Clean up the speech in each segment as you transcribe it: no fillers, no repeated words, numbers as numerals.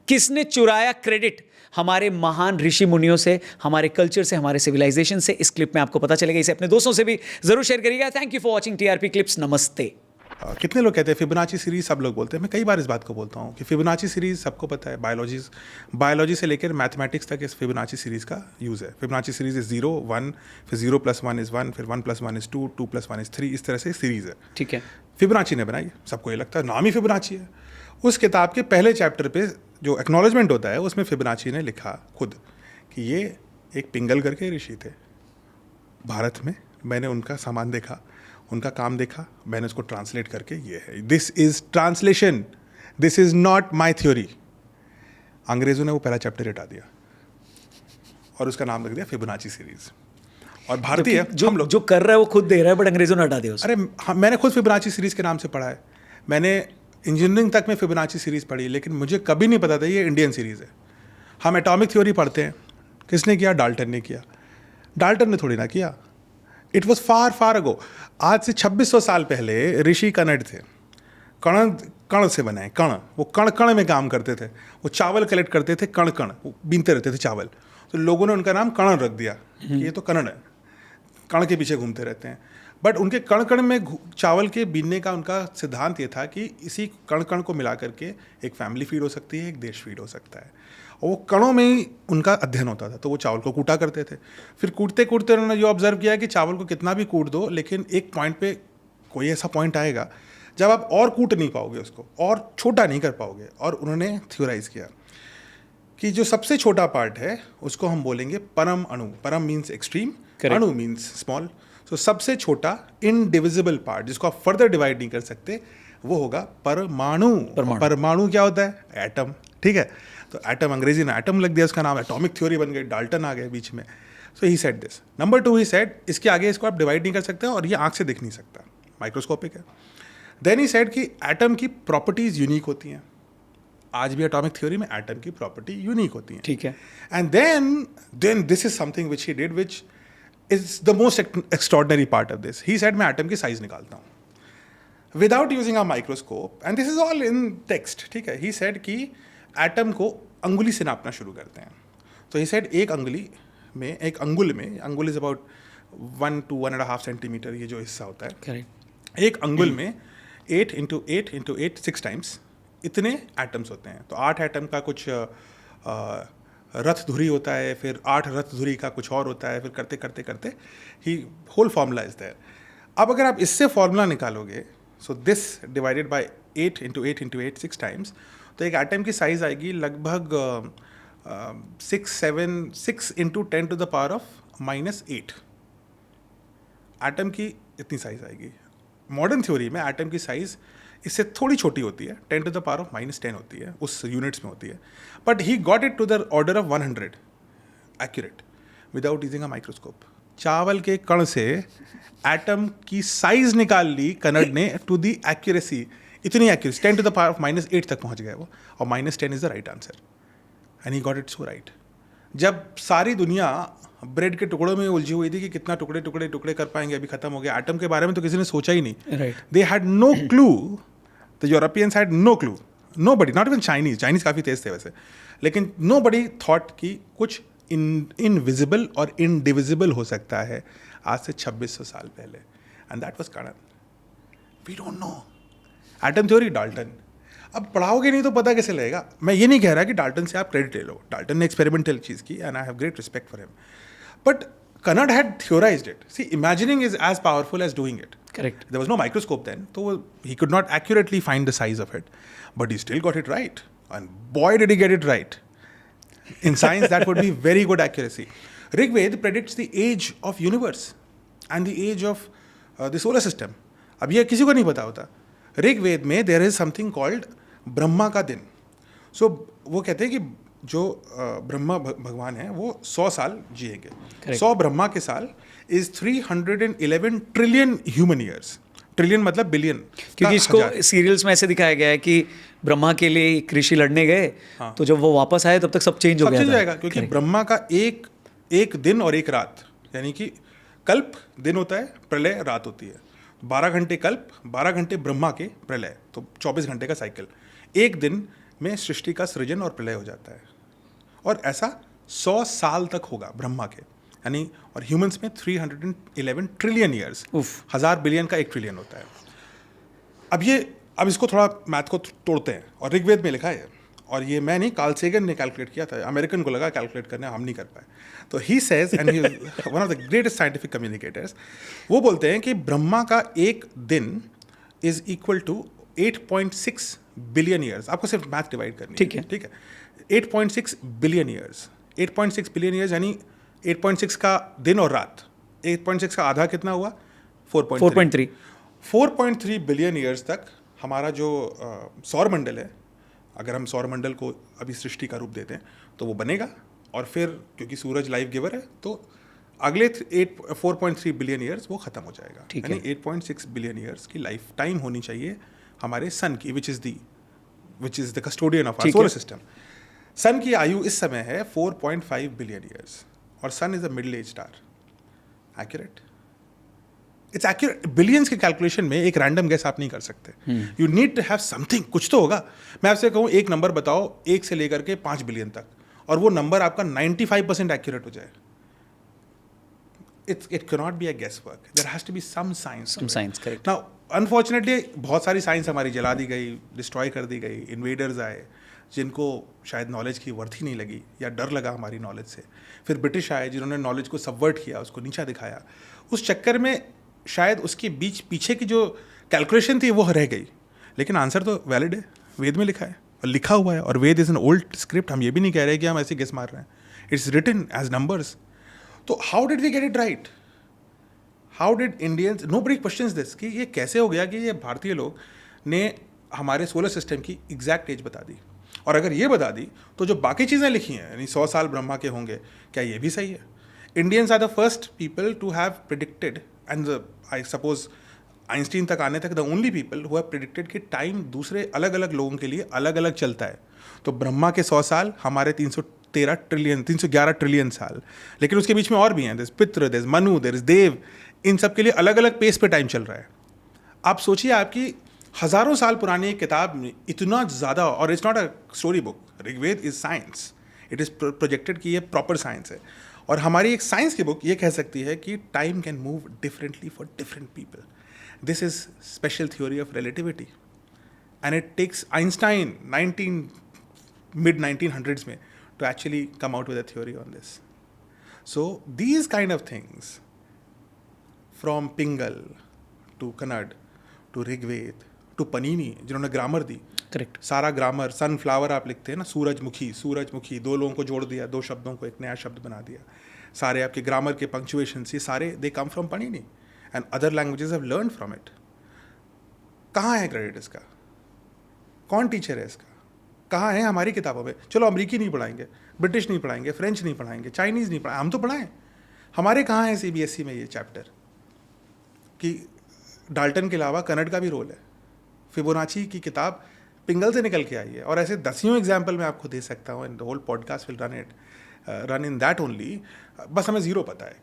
किसने चुराया क्रेडिट हमारे महान ऋषि मुनियों से, हमारे कल्चर से, हमारे सिविलाइजेशन से, इस क्लिप में आपको पता चलेगा। इसे अपने दोस्तों से भी जरूर शेयर करिएगा। Thank you for watching TRP clips. नमस्ते। कितने लोग कहते हैं फिबोनाची सीरीज, सब लोग बोलते हैं, मैं कई बार इस बात को बोलता हूँ कि फिबोनाची सीरीज सबको पता है, बायोलॉजी से लेकर मैथमेटिक्स तक इस फिबोनाची सीरीज का यूज़ है। फिबोनाची सीरीज इज 0 1, फिर 0 + 1 = 1, फिर 1 + 1 = 2, 2 + 1 = 3, इस तरह से सीरीज है। ठीक है, फिबोनाची ने बनाई, सबको ये लगता है नाम ही फिबोनाची है। उस किताब के पहले चैप्टर पे जो एक्नॉलेजमेंट होता है उसमें फिबोनाची ने लिखा खुद कि ये एक पिंगल करके ऋषि थे भारत में। मैंने उनका सामान देखा, उनका काम देखा, मैंने उसको ट्रांसलेट करके ये है। This is translation, this is not my theory. अंग्रेजों ने वो पहला चैप्टर हटा दिया और उसका नाम रख दिया फिबोनाची सीरीज। और भारतीय जो कर रहा है वो खुद दे रहा है, बट अंग्रेजों ने हटा दिया उसको। अरे मैंने खुद फिबोनाची सीरीज के नाम से पढ़ा है। मैंने इंजीनियरिंग तक में फिबोनाची सीरीज पढ़ी, लेकिन मुझे कभी नहीं पता था ये इंडियन सीरीज है। हम एटॉमिक थ्योरी पढ़ते हैं, किसने किया? डाल्टन ने किया। डाल्टन ने थोड़ी ना किया, इट वॉज फार फार अगो। आज से 2600 साल पहले ऋषि कनड थे, कण से बनाए कण। वो कण में काम करते थे, वो चावल कलेक्ट करते थे, कण वो बीनते रहते थे चावल। तो लोगों ने उनका नाम कण रख दिया कि ये तो कणड़ है, कण के पीछे घूमते रहते हैं। बट उनके कण में चावल के बीनने का उनका सिद्धांत ये था कि इसी कण को मिला करके एक फैमिली फीड हो सकती है, एक देश फीड हो सकता है। और वो कणों में ही उनका अध्ययन होता था। तो वो चावल को कूटा करते थे। फिर कूटते कूटते उन्होंने जो ऑब्जर्व किया कि चावल को कितना भी कूट दो, लेकिन एक पॉइंट पे कोई ऐसा पॉइंट आएगा जब आप और कूट नहीं पाओगे उसको, और छोटा नहीं कर पाओगे। और उन्होंने थ्योराइज किया कि जो सबसे छोटा पार्ट है उसको हम बोलेंगे परम अणु। परम मीन्स एक्सट्रीम, अणु मीन्स स्मॉल। तो सबसे छोटा इनडिविजिबल पार्ट जिसको आप फर्दर डिवाइड नहीं कर सकते वो होगा परमाणु। परमाणु क्या होता है? एटम। ठीक है, तो एटम, अंग्रेजी ने एटम लग दिया, उसका नाम एटॉमिक थ्योरी बन गई, डाल्टन आ गए बीच में। So he said this. Number 2 he said इसके आगे इसको आप डिवाइड नहीं कर सकते और ये आंख से दिख नहीं सकता, माइक्रोस्कोपिक है। देन ही सेड कि एटम की प्रॉपर्टीज यूनिक होती हैं। आज भी एटॉमिक थ्योरी में एटम की प्रॉपर्टी यूनिक होती है। ठीक है। And then this is something which he did which is the most extraordinary part of this. He said मैं एटम की साइज निकालता हूँ without using a microscope, and this is all in text. ठीक है, ही सेड कि atom को अंगुली से नापना शुरू करते हैं। तो ही सेड एक अंगुली में, एक अंगुल में, अंगुल इज अबाउट 1 to 1.5 सेंटीमीटर, ये जो हिस्सा होता है। करेक्ट। एक अंगुल में 8 × 8 × 8 6 टाइम्स इतने एटम्स होते हैं। तो 8 एटम का कुछ रथ धुरी होता है, फिर 8 रथ धुरी का कुछ और होता है, फिर करते करते करते ही होल फॉर्मूला इज देयर। अब अगर आप इससे फॉर्मूला निकालोगे, so this divided by 8 × 8 × 8 6 times, तो एक एटम की साइज आएगी लगभग 6 × 10⁻⁻8 एटम की इतनी साइज आएगी। मॉडर्न थ्योरी में एटम की साइज इससे थोड़ी छोटी होती है, 10⁻⁻10 होती है, उस यूनिट्स में होती है। But he got it to the order of 100 accurate without using a microscope. चावल के कण से एटम की साइज निकाल ली कनड ने टू द एक्यूरेसी, इतनी एक्यूरेसी 10⁻⁻8 तक पहुंच गए वो, और -10 is the right answer. And he got it so right. जब सारी दुनिया ब्रेड के टुकड़ों में उलझी हुई थी कि कितना टुकड़े टुकड़े टुकड़े कर पाएंगे, अभी खत्म हो गया, एटम के बारे में तो किसी ने सोचा ही नहीं। They had no clue, the Europeans had no clue, nobody, not even Chinese काफ़ी तेज थे वैसे, लेकिन नो बडी थॉट कि कुछ इनविजिबल और इनडिविजिबल हो सकता है आज से 2600 साल पहले। And that was Kanad. We don't know. Atom theory Dalton. अब पढ़ाओगे नहीं तो पता कैसे लगेगा? मैं ये नहीं कह रहा कि डाल्टन से आप क्रेडिट ले लो, डाल्टन ने एक्सपेरिमेंटल चीज़ की, and I have great respect for him. But Kanad had theorized it. See, imagining is as powerful as doing it. Correct. There was no microscope then, so he could not accurately find the size of it. But he still got it right. And boy, did he get it right. In science, that would be very good accuracy. Rigved predicts the age of universe and the age of the solar system. अब ये किसी को नहीं पता होता। ऋग्वेद में there is something called Brahma का दिन. So वो कहते हैं कि जो ब्रह्मा भगवान है वो 100 साल जिएंगे। 100 ब्रह्मा के साल is 311 trillion human ears. Trillion मतलब बिलियन। क्योंकि इसको सीरियल्स में ऐसे दिखाया गया है कि ब्रह्मा के लिए एक ऋषि लड़ने गए, हाँ। तो जब वो वापस आए तब तक सब चेंज हो गया था। जाएगा क्योंकि ब्रह्मा का एक दिन और एक रात, यानी कि कल्प दिन होता है, प्रलय रात होती है। 12 घंटे कल्प, 12 घंटे ब्रह्मा के प्रलय, तो 24 घंटे का साइकिल। एक दिन में सृष्टि का सृजन और प्रलय हो जाता है, और ऐसा 100 साल तक होगा ब्रह्मा के, यानी, और ह्यूमंस में 311 ट्रिलियन ईयर्स, 1000 बिलियन का 1 ट्रिलियन होता है। अब इसको थोड़ा मैथ को तोड़ते हैं, और ऋग्वेद में लिखा है, और ये मैं नहीं, कार्ल सेगन ने कैलकुलेट किया था, अमेरिकन को लगा कैलकुलेट करने, हम नहीं कर पाए। तो he says, and he one of the greatest scientific communicators, वो बोलते हैं कि ब्रह्मा का एक दिन is equal to 8.6 billion years. आपको सिर्फ मैथ डिवाइड करनी ठीक है। 8.6 बिलियन ईयर्स, 8.6 बिलियन ईयर्स यानी 8.6 का दिन और रात, 8.6 का आधा कितना हुआ? 4.3। 4.3 बिलियन ईयर्स तक हमारा जो सौर मंडल है, अगर हम सौर मंडल को अभी सृष्टि का रूप देते हैं तो वो बनेगा, और फिर क्योंकि सूरज लाइफ गिवर है तो अगले 4.3 बिलियन ईयर्स वो खत्म हो जाएगा। यानी 8.6 बिलियन ईयर्स की लाइफ टाइम होनी चाहिए हमारे सन की, which is the custodian of our solar system. Sun की आयु इस समय है 4.5 बिलियन ईयर्स, और sun is a middle age star. Accurate? It's accurate. Billions के कैलकुलेशन में एक रैंडम गेस आप नहीं कर सकते, you need to have something, कुछ तो होगा। मैं आपसे कहूँ एक नंबर बताओ 1 से लेकर के 5 बिलियन तक, और वो नंबर आपका 95% एक्यूरेट हो जाए, it can not be a guess work, there has to be some science. Correct. Now unfortunately बहुत सारी साइंस हमारी जला दी गई, डिस्ट्रॉय कर दी गई, इन्वेडर्स आए जिनको शायद नॉलेज की वर्थ ही नहीं लगी, या डर लगा हमारी नॉलेज से। फिर ब्रिटिश आए जिन्होंने नॉलेज को सबवर्ट किया, उसको नीचा दिखाया। उस चक्कर में शायद उसके पीछे की जो कैलकुलेशन थी वो रह गई, लेकिन आंसर तो वैलिड है, वेद में लिखा है और लिखा हुआ है, और वेद इज एन ओल्ड स्क्रिप्ट। हम ये भी नहीं कह रहे कि हम ऐसे गेस मार रहे हैं, इट्स रिटन एज नंबर्स। तो how did we get it right? How did Indians, nobody questions this, कि ये कैसे हो गया कि ये भारतीय लोग ने हमारे सोलर सिस्टम की एग्जैक्ट एज बता दी, और अगर ये बता दी तो जो बाकी चीज़ें लिखी हैं, यानी 100 साल ब्रह्मा के होंगे, क्या ये भी सही है? Indians are the first people to have predicted, and I suppose Einstein तक आने तक the only people who have predicted कि टाइम दूसरे अलग अलग लोगों के लिए अलग अलग चलता है। तो ब्रह्मा के 100 साल, हमारे 311 ट्रिलियन साल, लेकिन उसके बीच में और भी हैं, देयर पितृ, देयर मनु, देयर देव, इन सब के लिए अलग अलग पेस पे टाइम चल रहा है। आप सोचिए, आपकी हज़ारों साल पुरानी एक किताब में इतना ज़्यादा, और it's not a story book, Rigveda is science, it is projected कि ये प्रॉपर साइंस है, और हमारी एक साइंस की बुक ये कह सकती है कि time can move differently for different people. This is special theory of relativity, and it takes Einstein mid 1900s में to actually come out with a theory on this. So these kind of things, from Pingal to Kannad to Rigved to Panini, जिन्होंने grammar दी, correct, सारा grammar, sunflower आप लिखते हैं ना, सूरजमुखी, 2 लोगों को जोड़ दिया, 2 शब्दों को एक नया शब्द बना दिया, सारे आपके ग्रामर के पंक्चुएशंस, ये सारे they come from Panini, and other languages have learn from it. कहाँ है क्रेडिट इसका? कौन टीचर है इसका? कहाँ है हमारी किताबों में? चलो अमेरिकी नहीं पढ़ाएंगे, ब्रिटिश नहीं पढ़ाएंगे, फ्रेंच नहीं पढ़ाएंगे, चाइनीज़ नहीं पढ़ाएंगे, हम तो पढ़ाएं। हमारे कहाँ है CBSE में ये चैप्टर कि डाल्टन के अलावा कन्नड़ का भी रोल है? फिबोनाची की किताब पिंगल से निकल के आई है, और ऐसे दसियों एग्जाम्पल मैं आपको दे सकता हूँ, and the whole podcast will run in that only. बस हमें ज़ीरो पता है,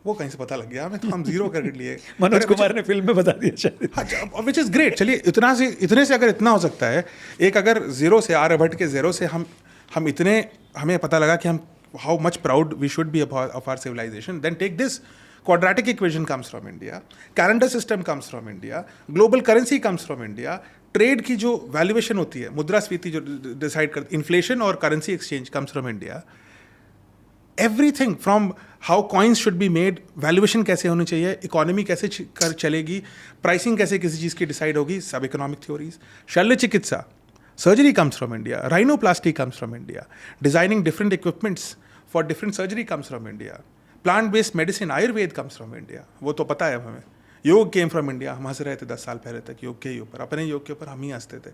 वो कहीं से पता लग गया हमें, तो हम ज़ीरो क्रेडिट लिए। मनोज कुमार ने फिल्म में बता दिया शायद। हाँ, विच इज़ ग्रेट। चलिए, इतने से अगर इतना हो सकता है, एक अगर ज़ीरो से, आर्यभट्ट के ज़ीरो से हम इतने, हमें पता लगा कि हम how much proud we should be of our civilisation, then take this, quadratic equation comes from India, calendar system comes from India, global currency comes from India, trade की जो वैल्यूएशन होती है, मुद्रास्फीति जो डिसाइड करती, इन्फ्लेशन और currency exchange comes from India. Everything from how coins should be made, valuation कैसे होनी चाहिए, इकोनॉमी कैसे चलेगी, प्राइसिंग कैसे किसी चीज़ की डिसाइड होगी, सब इकोनॉमिक थ्योरीज। शल्य चिकित्सा, surgery comes from India, rhinoplasty comes from India, designing different equipments for different surgery comes from India, plant based medicine, Ayurveda comes from India, वो तो पता है हमें। योग केम फ्रॉम इंडिया, हम हंस रहे थे 10 साल पहले तक योग के ऊपर, अपने योग के ऊपर हम ही हंसते थे।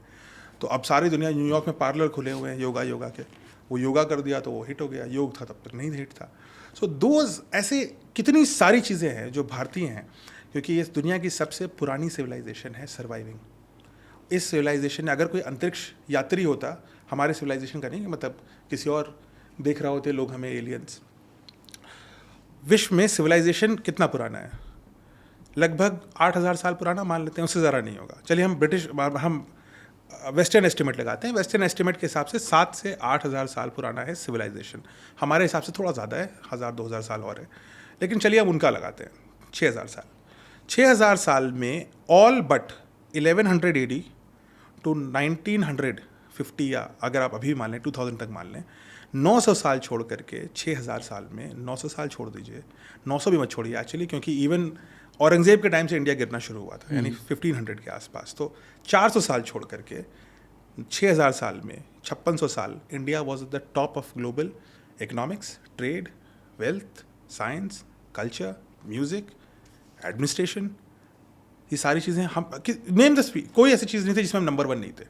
तो अब सारी दुनिया, न्यूयॉर्क में पार्लर खुले हुए हैं योगा के, वो योगा कर दिया तो वो हिट हो गया, योग था तब तक नहीं हिट था। सो दोज ऐसे कितनी सारी चीज़ें हैं जो भारतीय हैं, क्योंकि ये दुनिया की सबसे पुरानी सिविलाइजेशन है सर्वाइविंग। इस सिविलाइजेशन में अगर कोई अंतरिक्ष यात्री होता, हमारे सिविलाइजेशन का नहीं, मतलब किसी और देख रहा होते लोग हमें, एलियंस। विश्व में सिविलाइजेशन कितना पुराना है? लगभग 8000 साल पुराना मान लेते हैं, उससे ज़्यादा नहीं होगा। चलिए हम वेस्टर्न एस्टिमेट लगाते हैं, वेस्टर्न एस्टिमेट के हिसाब से 7 से 8,000 साल पुराना है सिविलाइजेशन। हमारे हिसाब से थोड़ा ज़्यादा है, 1,000-2,000 साल और है, लेकिन चलिए हम उनका लगाते हैं 6,000 साल। 6,000 साल में ऑल बट 1100 AD टू 1950, या अगर आप अभी मान लें 2000 तक मान लें, 900 साल छोड़ करके 6,000 साल में, 900 साल छोड़ दीजिए, 900 भी मत छोड़िए एक्चुअली, क्योंकि इवन औरंगजेब के टाइम से इंडिया गिरना शुरू हुआ था, यानी 1500 के आसपास। तो 400 साल छोड़ करके 6,000 साल में 5600 साल India was at the top of global economics, trade, wealth, science, culture, music, administration. ये सारी चीज़ें हम नेम द स्पीक, कोई ऐसी चीज़ नहीं थी जिसमें हम नंबर 1 नहीं थे।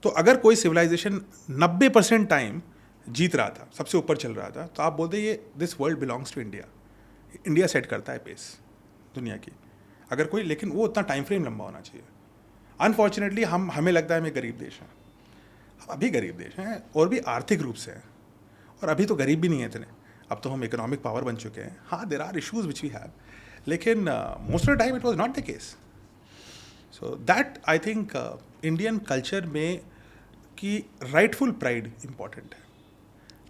तो अगर कोई सिविलाइजेशन 90% टाइम जीत रहा था, सबसे ऊपर चल रहा था, तो आप बोलते ये this world belongs to India. India set करता है पेस दुनिया की। अगर कोई, लेकिन वो उतना टाइम फ्रेम लंबा होना चाहिए। अनफॉर्चुनेटली हमें लगता है हमें गरीब देश हैं, हम अभी गरीब देश हैं, और भी आर्थिक रूप से हैं, और अभी तो गरीब भी नहीं है इतने, अब तो हम इकोनॉमिक पावर बन चुके हैं। हाँ, there are issues which we have, लेकिन most of the time it was not the case. So that I think Indian culture में कि राइटफुल प्राइड इम्पॉर्टेंट है।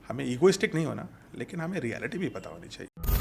हमें ईगोइस्टिक नहीं होना, लेकिन हमें रियलिटी भी पता होनी चाहिए।